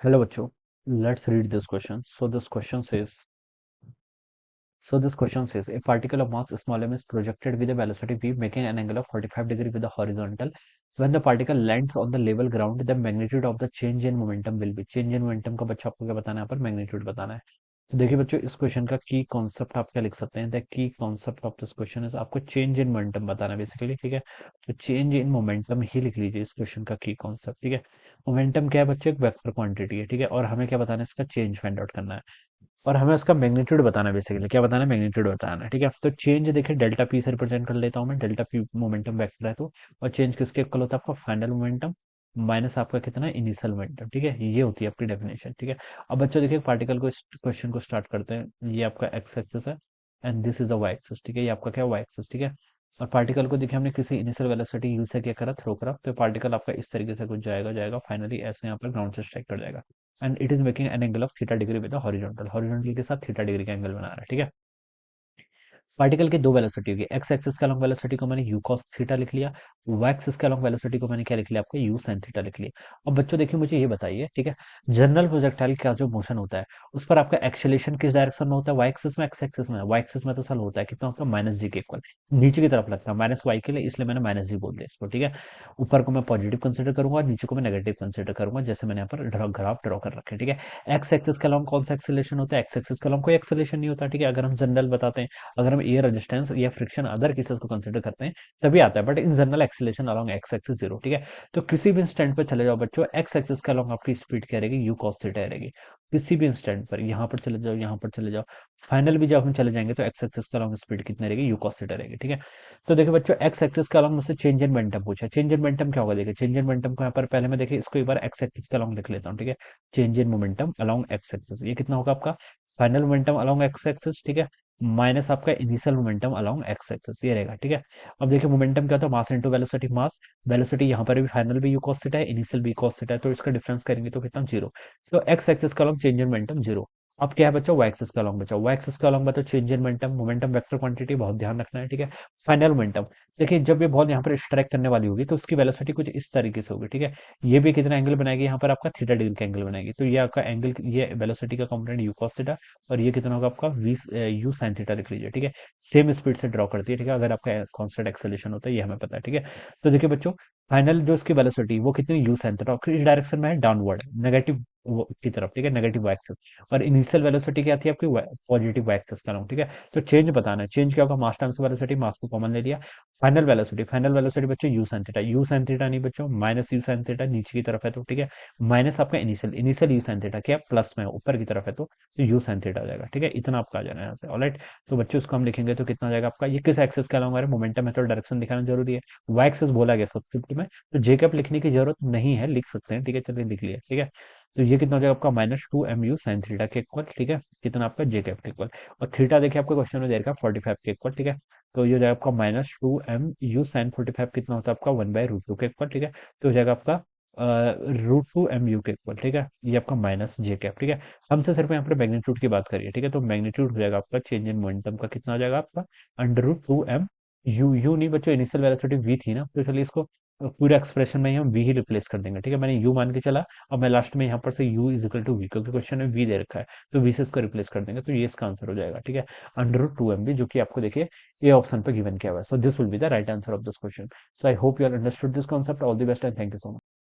Hello, bachcho. Let's read this question. So this question says, a particle of mass small m is projected with a velocity v, making an angle of 45 degree with the horizontal. When the particle lands on the level ground, the magnitude of the change in momentum will be. Change in momentum का बच्चा आपको क्या बताना है? यहाँ पर magnitude बताना है. तो देखिए बच्चों, इस क्वेश्चन का की कॉन्सेप्ट आप क्या लिख सकते हैं? The key concept of this question is, आपको चेंज इन मोमेंटम बताना है बेसिकली. ठीक है, तो चेंज इन मोमेंटम ही लिख लीजिए इस क्वेश्चन का की कॉन्सेप्ट. ठीक है, मोमेंटम क्या है बच्चे? एक वेक्टर क्वांटिटी है. ठीक है, और हमें क्या बताना है? इसका चेंज फाइंड आउट करना है और हमें उसका मैग्नीट्यूड बताना है. बेसिकली क्या बताना है? मैग्नीट्यूड बताना है. ठीक है, तो चेंज देखिए डेल्टा पी से रिप्रेजेंट कर लेता हूँ मैं. डेल्टा पी मोमेंटम वेक्टर है तो, और चेंज किसके इक्वल होता है? आपका फाइनल मोमेंटम माइनस आपका कितना? Initial momentum. ठीक है, ये होती है आपकी डेफिनेशन. ठीक है, अब बच्चों देखिए पार्टिकल को, क्वेश्चन को स्टार्ट करते हैं. ये आपका एक्स एक्सिस है and this is a Y axis. ठीक है, ये आपका क्या? Y axis. ठीक है, और पार्टिकल को देखिए हमने किसी इनिशियल वेलोसिटी यू से क्या करा? थ्रो करा. तो पार्टिकल आपका इस तरीके से कुछ जाएगा जाएगा फाइनली ऐसे यहाँ पर ग्राउंड से स्ट्राइक कर जाएगा. And it is making an angle of theta degree with horizontal. Horizontal के साथ थीटा डिग्री का एंगल बना रहा है. ठीक है, पार्टिकल की दो वेलोसिटी होगी. एक्स एक्सिस के अलॉन्ग वेलोसिटी को मैंने यू कॉस थीटा लिख लिया. वाई एक्सिस के अलॉन्ग वेलोसिटी को मैंने क्या लिख लिया? आपको यू साइन थीटा लिख लिया. अब बच्चों देखिए मुझे ये बताइए, ठीक है, जनरल प्रोजेक्टाइल का जो मोशन होता है उस पर आपका एक्सेलेरेशन किस डायरेक्शन में होता है? वाई एक्सिस में, एक्स एक्सिस में? वाई एक्सिस में तो सल होता है कितना? होता है माइनस जी के इक्वल. नीचे की तरफ लगता है माइनस वाई के लिए, इसलिए मैंने माइनस जी बोल दिया इसको. ठीक है, ऊपर को मैं पॉजिटिव कंसिडर करूंगा और नीचे को मैं नेगेटिव कंसिडर करूंगा, जैसे मैंने यहाँ पर ग्राफ ड्रॉ कर रखे हैं. ठीक है, एक्स एक्सिस के अलॉन्ग कौन सा एक्सेलेरेशन होता है? एक्स एक्सिस के अलॉन्ग कोई एक्सेलेरेशन नहीं होता. ठीक है, अगर हम जनरल बताते हैं, अगर हम एयर रेजिस्टेंस या फ्रिक्शन अदर केसेस को कंसिडर करते हैं तभी आता है, but in general acceleration along x axis zero. ठीक है, तो किसी भी इंस्टेंट पे चले जाओ बच्चों, एक्स एक्सिस के अलोंग आपकी स्पीड क्या रहेगी? यू कॉस थीटा रहेगी. किसी भी इंस्टेंट पर यहाँ पर चले जाओ, यहाँ पर चले जाओ, फाइनल भी जब हम चले जाएंगे तो एक्स एक्सिस के अलोंग स्पीड कितनी रहेगी? यू कॉस थीटा रहेगी. ठीक है, तो देखिए बच्चों एक्स एक्सिस के अलोंग मुझसे चेंज इन मोमेंटम पूछा. चेंज इन मोमेंटम क्या होगा? देखिए चेंज इन मोमेंटम को यहाँ पर पहले मैं देखिए इसको एक बार एक्स एक्सिस के अलोंग लिख लेता हूँ. ठीक है, change in momentum along x axis ये कितना होगा आपका? Final momentum along x axis. ठीक है, माइनस आपका initial momentum along x axis ये रहेगा. ठीक है, अब देखिए मोमेंटम क्या होता है? Mass into velocity. Mass velocity यहाँ पर भी फाइनल भी यू कॉस थीटा है, इनिशियल भी कॉस थीटा है, तो इसका डिफरेंस करेंगे तो कितना? जीरो. तो एक्स एक्सिस का along change in momentum zero. अब क्या है बच्चा? वाई एक्सिस का अलोंग बचा. वाई एक्सिस का अलोंग बताओ change in momentum. Momentum vector quantity बहुत ध्यान रखना है. ठीक है, फाइनल मोमेंटम. देखिए जब ये बॉल यहाँ पर स्ट्राइक करने वाली होगी तो उसकी वेलोसिटी कुछ इस तरीके से होगी. ठीक है, ये भी कितना एंगल बनाएगी? यहाँ पर आपका थीटा डिग्री का एंगल बनाएगी. तो ये आपका एंगल, ये वेलोसिटी का कंपोनेंट यू कॉस थीटा, और ये कितना होगा आपका? वी यू साइन थीटा लिख लीजिए. ठीक है, सेम स्पीड से ड्रॉ करती है. ठीक है, अगर आपका कांस्टेंट एक्सेलेरेशन होता है ये हमें पता है. ठीक है, तो देखिए बच्चों फाइनल जो इसकी वेलोसिटी वो कितनी? यू साइन थीटा, और इस डायरेक्शन में है डाउनवर्ड नेगेटिव की तरफ. ठीक है, नेगेटिव वाई एक्सिस. और इनिशियल वेलोसिटी क्या थी आपकी? पॉजिटिव वाई एक्सिस का. ठीक है, तो चेंज बताना है. चेंज क्या होगा? मास टाइम्स वेलोसिटी, मास को कॉमन ले लिया. फाइनल वेलोसिटी, फाइनल वेलोसिटी बच्चों you sine theta. You sine theta नहीं बच्चों, माइनस यू साइन थीटा नीचे की तरफ है तो. ठीक है, माइनस आपका initial, initial you sine theta क्या? प्लस में ऊपर की तरफ है तो यू साइन थीटा हो जाएगा. ठीक है, इतना आपका आ जाना है यहाँ से. ऑलराइट, तो बच्चों इसको हम लिखेंगे तो कितना आ जाएगा आपका? ये किस एक्सेस के अलॉन्ग आ रहा है? मोमेंटम है तो डायरेक्शन दिखाना जरूरी है. वाई एक्सेस बोला गया सब्सक्रिप्ट में, तो जे कैप लिखने की जरूरत नहीं है, लिख सकते हैं. ठीक है, चलिए लिख लिया. ठीक है, तो ये कितना हो जाएगा आपका? Minus two m u sine theta के इक्वल. ठीक है, कितना आपका? जे कैप के इक्वल. और थीटा देखिए आपको क्वेश्चन में दे रखा है 45 के इक्वल. ठीक है, तो ये हो जाएगा आपका minus two m u sine 45 कितना होता है आपका? वन बाय रूट टू के इक्वल. ठीक है, तो हो जाएगा आपका रूट टू एम यू के इक्वल. ठीक है, ये आपका माइनस जे कैप. ठीक है, हमसे सिर्फ यहाँ पर मैग्नीट्यूड की बात करिए. ठीक है, तो मैग्नीट्यूड हो जाएगा आपका चेंज इन मोमेंटम का कितना हो जाएगा आपका? Under root two m u. U नहीं बच्चों, इनिशियल वेलोसिटी वी थी ना, तो चलिए इसको पूरे एक्सप्रेशन में ही हम वी ही रिप्लेस कर देंगे. ठीक है, मैंने यू मान के चला, अब मैं लास्ट में यहाँ पर से u is equal to v, क्योंकि क्वेश्चन में वी दे रखा है, तो वी से इसको रिप्लेस कर देंगे तो ये इसका आंसर हो जाएगा. ठीक है, under root two m b, जो कि आपको देखिए ये ऑप्शन पे गिवन किया हुआ है. So this will be the right answer of this question. So I hope you are understood this concept. All the best and thank you so much.